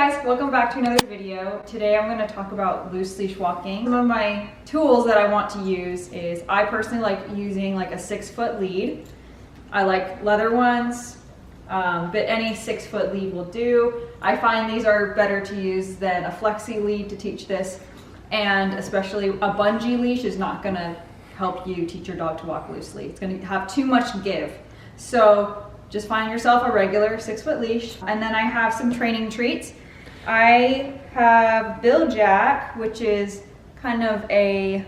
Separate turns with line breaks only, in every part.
guys, welcome back to another video. Today I'm going to talk about loose leash walking. Some of my tools that I want to use is I personally like using like a 6-foot lead. I like leather ones, but any 6-foot lead will do. I find these are better to use than a flexi lead to teach this, and especially a bungee leash is not going to help you teach your dog to walk loosely. It's going to have too much give. So just find yourself a regular 6-foot leash. And then I have some training treats. I have Bill Jack, which is kind of a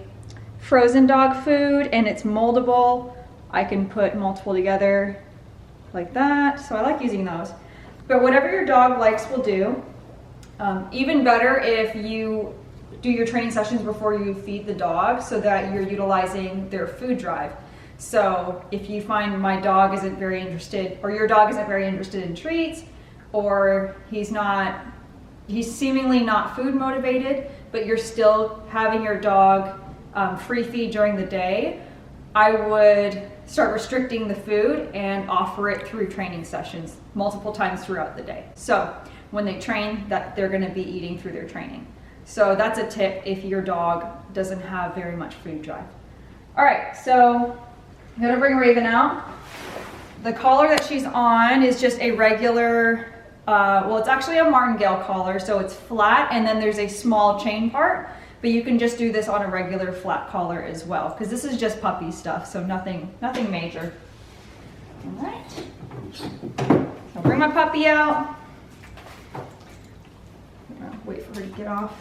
frozen dog food, and it's moldable. I can put multiple together like that. So I like using those. But whatever your dog likes will do. Even better if you do your training sessions before you feed the dog so that you're utilizing their food drive. So if you find my dog isn't very interested, or your dog isn't very interested in treats, or he's seemingly not food motivated, but you're still having your dog free feed during the day, I would start restricting the food and offer it through training sessions multiple times throughout the day. So when they train, that they're going to be eating through their training. So that's a tip if your dog doesn't have very much food drive. All right, so I'm gonna bring Raven out. The collar that she's on is just a regular, well, it's actually a martingale collar, so it's flat, and then there's a small chain part, but you can just do this on a regular flat collar as well, because this is just puppy stuff, so nothing major. All right, I'll bring my puppy out. Wait for her to get off.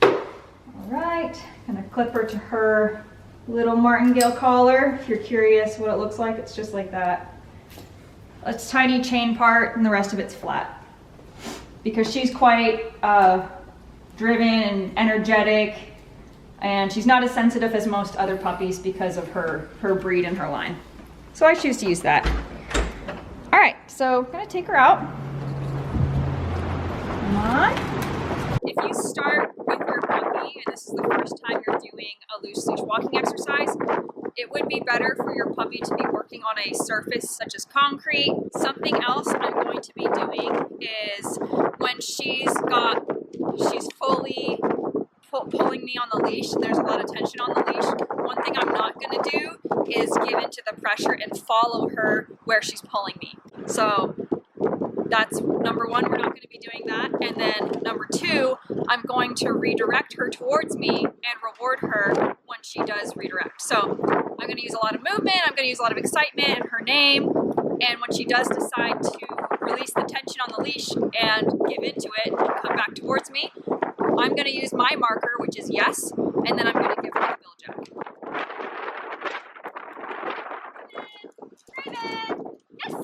All right, gonna clip her to her little martingale collar. If you're curious what it looks like, it's just like that. It's tiny chain part and the rest of it's flat. Because she's quite driven and energetic, and she's not as sensitive as most other puppies because of her breed and her line. So I choose to use that. All right, so I'm gonna take her out. Come on. If you start with your puppy and this is the first time you're doing a loose leash walking exercise, it would be better for your puppy to be working on a surface such as concrete. Something else I'm going to be doing is when she's fully pulling me on the leash and there's a lot of tension on the leash, one thing I'm not going to do is give into the pressure and follow her where she's pulling me. So that's number one, we're not going to be doing that. And then number two, I'm going to redirect her towards me and reward her when she does redirect. So I'm going to use a lot of movement, I'm going to use a lot of excitement and her name. And when she does decide to release the tension on the leash and give into it and come back towards me, I'm going to use my marker, which is yes, and then I'm going to give her the Bill Jack. Raven! Yes!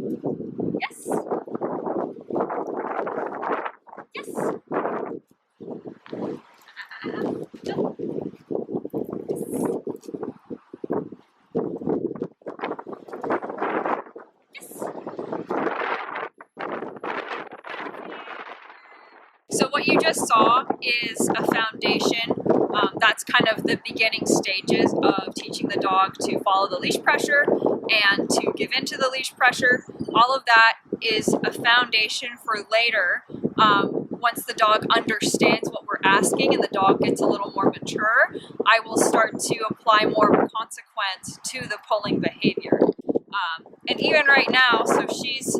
Yes. Yes. Jump. Yes. So what you just saw is a foundation. That's kind of the beginning stages of teaching the dog to follow the leash pressure and to give into the leash pressure. All of that is a foundation for later. Once the dog understands what we're asking and the dog gets a little more mature, I will start to apply more consequence to the pulling behavior. And even right now, so she's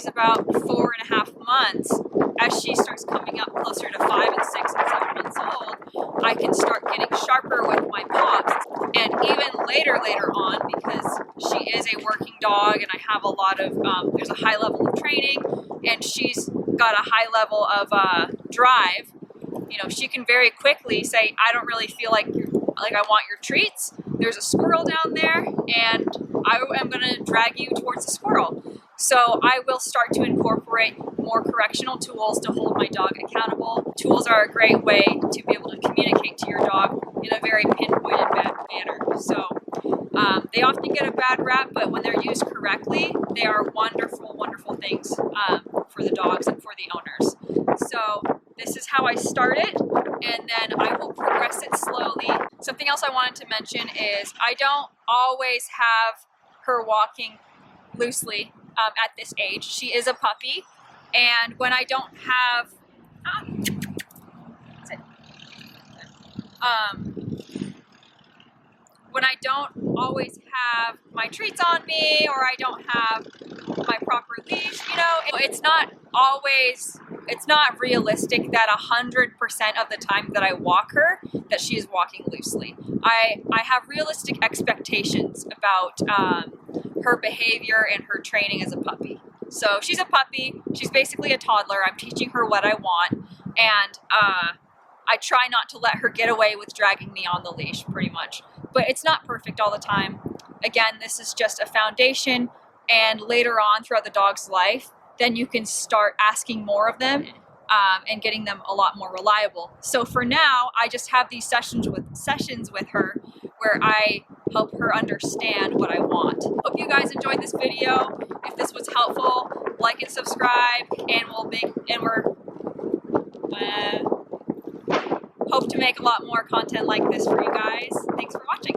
about 4.5 months. As she starts coming up closer to 5 and 6 and 7 months old, I can start getting sharper with my paws. And even later on, because she is a working dog and I have a lot of, there's a high level of training and she's got a high level of drive, you know, she can very quickly say, I don't really feel like I want your treats. There's a squirrel down there and I am gonna drag you towards the squirrel. So I will start to incorporate more correctional tools to hold my dog accountable. Tools are a great way to be able to communicate to your dog in a very pinpointed manner. So they often get a bad rap, but when they're used correctly, they are wonderful, wonderful things for the dogs and for the owners. So this is how I start it, and then I will progress it slowly. Something else I wanted to mention is I don't always have her walking loosely at this age. She is a puppy, and when I don't have when I don't always have my treats on me or I don't have my proper leash, you know, it's not realistic that 100% of the time that I walk her that she is walking loosely. I have realistic expectations about her behavior and her training as a puppy. So she's a puppy, she's basically a toddler. I'm teaching her what I want, and I try not to let her get away with dragging me on the leash pretty much. But it's not perfect all the time. Again, this is just a foundation, and later on throughout the dog's life, then you can start asking more of them and getting them a lot more reliable. So for now, I just have these sessions with her where I help her understand what I want. Hope you guys enjoyed this video. If this was helpful, like and subscribe, and we're hope to make a lot more content like this for you guys. Thanks for watching.